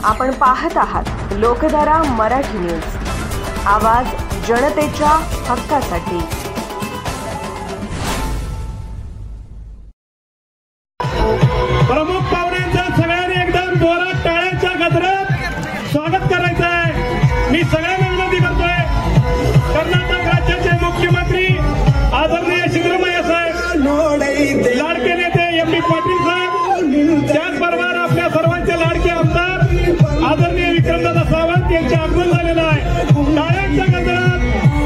आपण पाहत आहात लोकधारा मराठी न्यूज, आवाज जनतेच्या हक्कासाठी। प्रमुख पाहुण्यांचं सगळ्यांनी एकदम जोरात टाळ्यांच्या गजरात स्वागत करायचं आहे। मी सगळ्यांना विनंती करतोय, कर्नाटक राज्याचे मुख्यमंत्री आदरणीय सिद्धरामय्या साहेब, लाडके नेते एम.बी. पाटील साहेब, त्याचबरोबर आपल्या सर्वांचे लाडके आमदार आदरणीय विक्रमदादा सावंत यांचे आगमन झालेलं आहे। टाळ्यांच्या गजरात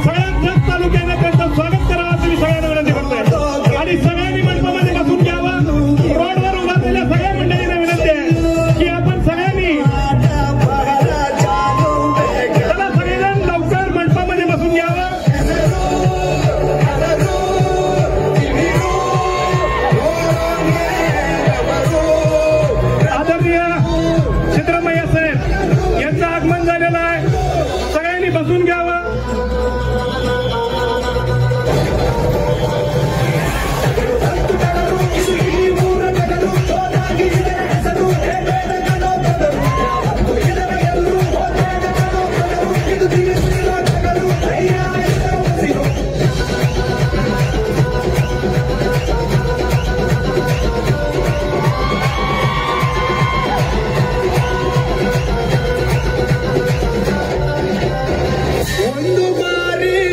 सगळ्या तालुक्याने त्यांचं स्वागत करावं अशी सगळ्यांना विनंती करतोय आणि सगळ्यांनी मंडपामध्ये बसून घ्यावं। रोडवर उभारलेल्या सगळ्या मंडळींना विनंती आहे की आपण सगळ्यांनी चला सगळेजण लवकर मंडपामध्ये बसून घ्यावं। आदरणीय सिद्धरामय्या साहेब यांचं आगमन झालेलं आहे, सगळ्यांनी बसून घ्यावं।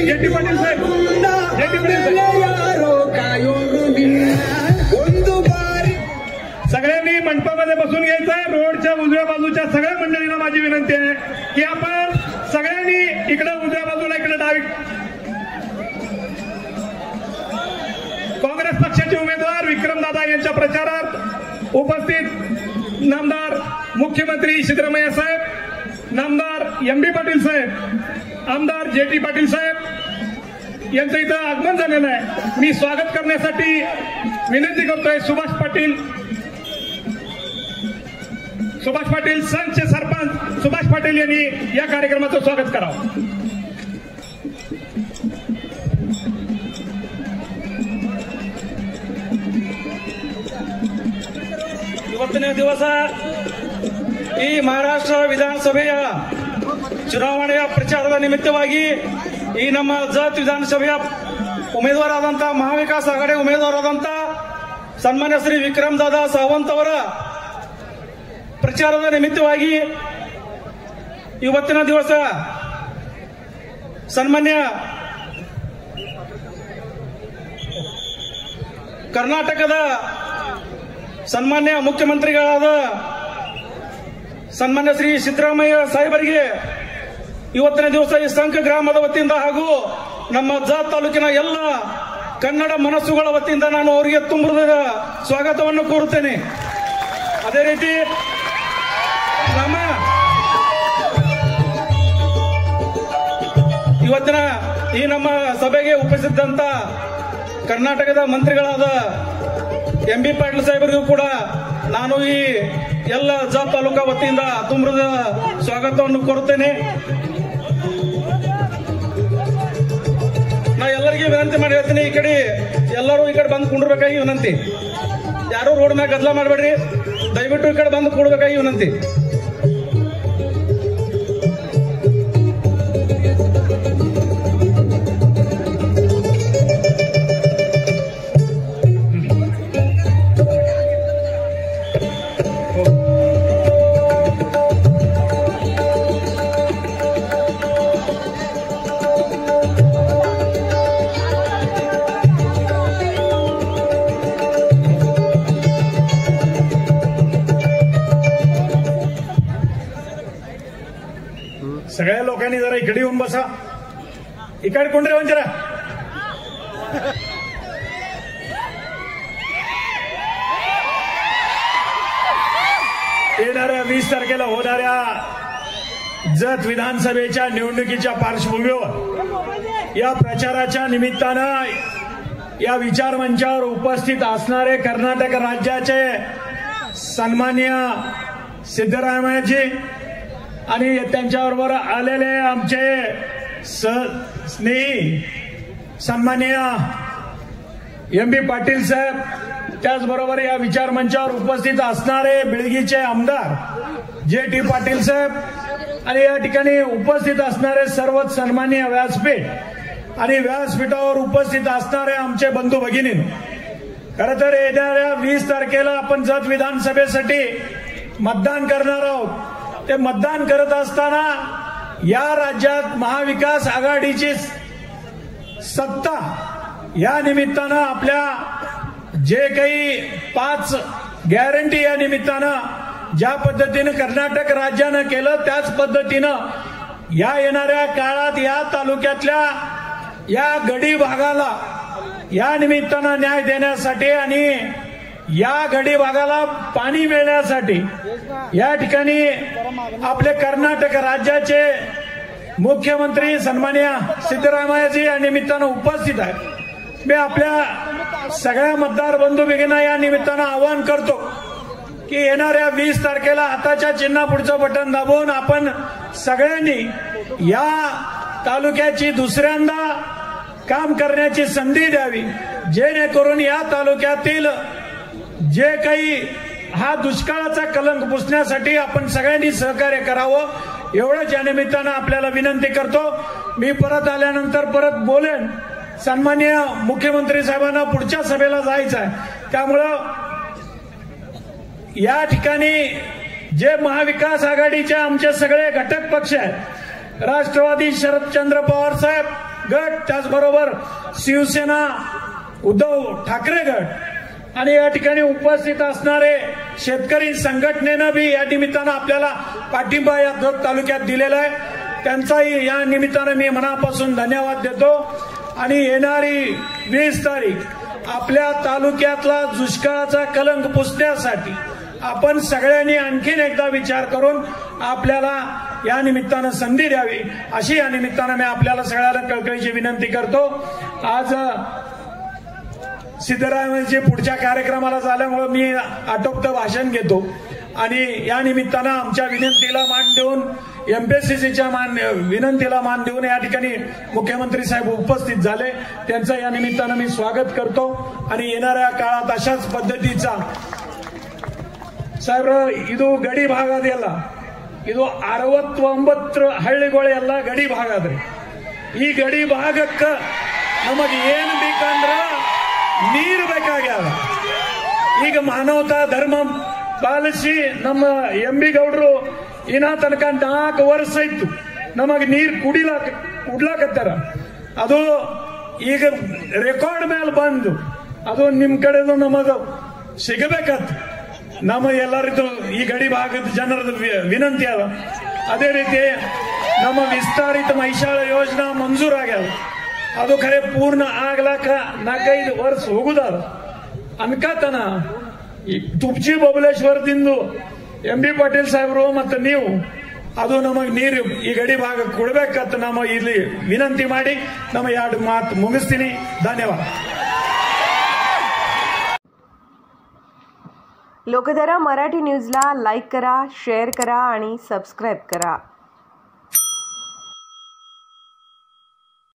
जेटी पाटील साहेब, सगळ्यांनी मंडपामध्ये बसून घ्यायचं आहे। रोडच्या उजव्या बाजूच्या सगळ्या मंडळींना माझी विनंती आहे की आपण सगळ्यांनी इकडे उजव्या बाजूला इकडे डावी। काँग्रेस पक्षाचे उमेदवार विक्रमदादा यांच्या प्रचारात उपस्थित नामदार मुख्यमंत्री सिद्धरामय्या साहेब, नामदार एम.बी. पाटील साहेब, आमदार जेटी पाटील साहेब यांचं इथं आगमन झालेलं आहे। मी स्वागत करण्यासाठी विनंती करतोय सुभाष पाटील संघचे सरपंच सुभाष पाटील यांनी या कार्यक्रमाचं स्वागत करावं। ಇವತ್ತಿನ ದಿವಸ ಈ ಮಹಾರಾಷ್ಟ್ರ ವಿಧಾನಸಭೆಯ ಚುನಾವಣೆಯ ಪ್ರಚಾರದ ನಿಮಿತ್ತವಾಗಿ ಈ ನಮ್ಮ ಜತ್ ವಿಧಾನಸಭೆಯ ಉಮೇದುವಾರಾದಂತಹ ಮಹಾವಿಕಾಸ್ ಆಘಾಡಿ ಉಮೇದುವಾರಾದಂತಹ ಸನ್ಮಾನ್ಯ ಶ್ರೀ ವಿಕ್ರಮದಾದ ಸಾವಂತ್ ಅವರ ಪ್ರಚಾರದ ನಿಮಿತ್ತವಾಗಿ ಇವತ್ತಿನ ದಿವಸ ಸನ್ಮಾನ್ಯ ಕರ್ನಾಟಕದ ಸನ್ಮಾನ್ಯ ಮುಖ್ಯಮಂತ್ರಿಗಳಾದ ಸನ್ಮಾನ್ಯ ಶ್ರೀ ಸಿದ್ದರಾಮಯ್ಯ ಸಾಹೇಬರಿಗೆ ಇವತ್ತಿನ ದಿವಸ ಈ ಸಂಘ ಗ್ರಾಮದ ವತಿಯಿಂದ ಹಾಗೂ ನಮ್ಮ ಜತ್ ತಾಲೂಕಿನ ಎಲ್ಲ ಕನ್ನಡ ಮನಸ್ಸುಗಳ ವತಿಯಿಂದ ನಾನು ಅವರಿಗೆ ತುಂಬದ ಸ್ವಾಗತವನ್ನು ಕೋರುತ್ತೇನೆ। ಅದೇ ರೀತಿ ನಮ್ಮ ಇವತ್ತಿನ ಈ ನಮ್ಮ ಸಭೆಗೆ ಉಪಸ್ಥಿತಂತ ಕರ್ನಾಟಕದ ಮಂತ್ರಿಗಳಾದ ಎಂ.ಬಿ. ಪಾಟೀಲ್ ಸಾಹೇಬರಿಗೂ ಕೂಡ ನಾನು ಈ ಎಲ್ಲ ಜತ್ ತಾಲೂಕಾ ವತಿಯಿಂದ ತುಂಬದ ಸ್ವಾಗತವನ್ನು ಕೋರುತ್ತೇನೆ। ನಾ ಎಲ್ಲರಿಗೂ ವಿನಂತಿ ಮಾಡಿ ಹೇಳ್ತೀನಿ, ಈ ಕಡೆ ಎಲ್ಲರೂ ಈ ಕಡೆ ಬಂದು ಕುಂಡ್ರಬೇಕಾಗಿ ವಿನಂತಿ, ಯಾರು ರೋಡ್ ಮ್ಯಾಗ ಗದ್ದಲ ಮಾಡಬೇಡ್ರಿ, ದಯವಿಟ್ಟು ಈ ಕಡೆ ಬಂದು ಕೂಡಬೇಕಾಗಿ ವಿನಂತಿ। सगळ्या लोकांनी जरा इकडे येऊन बसा, इकडे कोण रे जरा। येणाऱ्या 20 तारखेला होणाऱ्या जत विधानसभेच्या निवडणुकीच्या पार्श्वभूमीवर या प्रचाराच्या निमित्तानं या विचारमंचावर उपस्थित असणारे कर्नाटक राज्याचे सन्माननीय सिद्धरामय्याजी आणि त्यांच्याबरोबर आलेले आमचे स्नेही सन्माननीय एम.बी. पाटील साहेब, त्याचबरोबर या विचार मंचावर उपस्थित असणारे बिळगीचे आमदार जे.टी. पाटील साहेब आणि या ठिकाणी उपस्थित असणारे सर्वच सन्माननीय व्यासपीठ आणि व्यासपीठावर उपस्थित असणारे आमचे बंधू भगिनी, खरं तर येणाऱ्या 20 तारखेला आपण जत विधानसभेसाठी मतदान करणार आहोत। ते मतदान करत असताना या राज्यात महाविकास आघाडीची सत्ता या निमित्तानं आपल्या जे काही 5 गॅरंटी या निमित्तानं ज्या पद्धतीनं कर्नाटक राज्यानं केलं त्याच पद्धतीनं या येणाऱ्या काळात या तालुक्यातल्या या गडी भागाला या निमित्तानं न्याय देण्यासाठी आणि या गडी भागाला पाणी मिळण्यासाठी या ठिकाणी आपले कर्नाटक राज्याचे मुख्यमंत्री सन्माननीय सिद्धरामय्याजी या निमित्तानं उपस्थित आहेत। मी आपल्या सगळ्या मतदार बंधू भगिनींना या निमित्तानं आवाहन करतो की येणाऱ्या 20 तारखेला हाताच्या चिन्हापुढचं बटन दाबून आपण सगळ्यांनी या तालुक्याची दुसऱ्यांदा काम करण्याची संधी द्यावी, जेणेकरून या तालुक्यातील जे काही हा दुष्काळाचा कलंक पुसण्यासाठी आपण सगळ्यांनी सहकार्य करावं, एवढंच या निमित्तानं आपल्याला विनंती करतो। मी परत आल्यानंतर परत बोलेन। सन्माननीय मुख्यमंत्री साहेबांना पुढच्या सभेला जायचं आहे, त्यामुळं या ठिकाणी जे महाविकास आघाडीचे आमचे सगळे घटक पक्ष आहेत, राष्ट्रवादी शरदचंद्र पवार साहेब गट, त्याचबरोबर शिवसेना उद्धव ठाकरे गट आणि या ठिकाणी उपस्थित असणारे शेतकरी संघटनेनं बी या निमित्तानं आपल्याला पाठिंबा या तालुक्यात दिलेला आहे, त्यांचाही या निमित्तानं मी मनापासून धन्यवाद देतो। आणि येणारी 20 तारीख आपल्या तालुक्यातला दुष्काळाचा कलंक पुसण्यासाठी आपण सगळ्यांनी आणखीन एकदा विचार करून आपल्याला या निमित्तानं संधी द्यावी, अशी या निमित्तानं मी आपल्याला सगळ्याला कळकळीची विनंती करतो। आज सिद्धरामय्याजी पुढच्या कार्यक्रमाला झाल्यामुळे मी आटोपतं भाषण घेतो आणि या निमित्तानं आमच्या विनंतीला मान देऊन एमपीएससीच्या विनंतीला मान देऊन या ठिकाणी मुख्यमंत्री साहेब उपस्थित झाले, त्यांचं या निमित्तानं मी स्वागत करतो। आणि येणाऱ्या काळात अशाच पद्धतीचा साहेब ಇದು ಗಡಿ ಭಾಗ ಅದೆಯಲ್ಲ, ಇದು 69 ಹಳ್ಳಿಗಳು ಎಲ್ಲ ಗಡಿ ಭಾಗ ಅದ್ರಿ। ಈ ಗಡಿ ಭಾಗಕ್ಕ ನಮಗೆ ಏನು ಬೇಕಂದ್ರ ನೀರು ಬೇಕಾಗ್ಯಾವ। ಈಗ ಮಾನವತಾ ಧರ್ಮ ಪಾಲಿಸಿ ನಮ್ಮ ಎಂ.ಬಿ. ಗೌಡ್ರು ಇನ್ನ ತನಕ 4 ವರ್ಷ ಇತ್ತು ನಮಗೆ ನೀರು ಕುಡ್ಲಾಕತ್ತಾರ, ಅದು ಈಗ ರೆಕಾರ್ಡ್ ಮೇಲೆ ಬಂದು ಅದು ನಿಮ್ ಕಡೆದು ನಮಗ ಸಿಗಬೇಕಂತ ನಮ್ಮ ಎಲ್ಲರಿಗೂ ಈ ಗಡಿ ಭಾಗದ ಜನರದ ವಿನಂತಿ ಅದ। ಅದೇ ರೀತಿ ನಮ್ಮ ವಿಸ್ತಾರಿತ ಮೈಶಾಳ ಯೋಜನಾ ಮಂಜೂರಾಗ್ಯಾವ, ಅದು ಖರೆ ಪೂರ್ಣ ಆಗ್ಲಾಕ 4-5 ವರ್ಷ ಹೋಗುದಾರ ಅನ್ಕತನ ಈ ತುಪ್ಚಿ ಬಬಲೇಶ್ವರದಿಂದ ಎಂ.ಬಿ. ಪಾಟೀಲ್ ಸಾಹೇಬರು ಮತ್ತು ನೀವು ಅದು ನಮಗೆ ನೀರು ಈ ಗಡಿ ಭಾಗ ಕೊಡ್ಬೇಕಂತ ನಮ್ಮ ಇಲ್ಲಿ ವಿನಂತಿ ಮಾಡಿ ನಮ್ಮ 2 ಮಾತು ಮುಗಿಸ್ತೀನಿ। ಧನ್ಯವಾದ। लोकधारा मराठी न्यूजला लाईक करा, शेअर करा आणि सबस्क्राईब करा।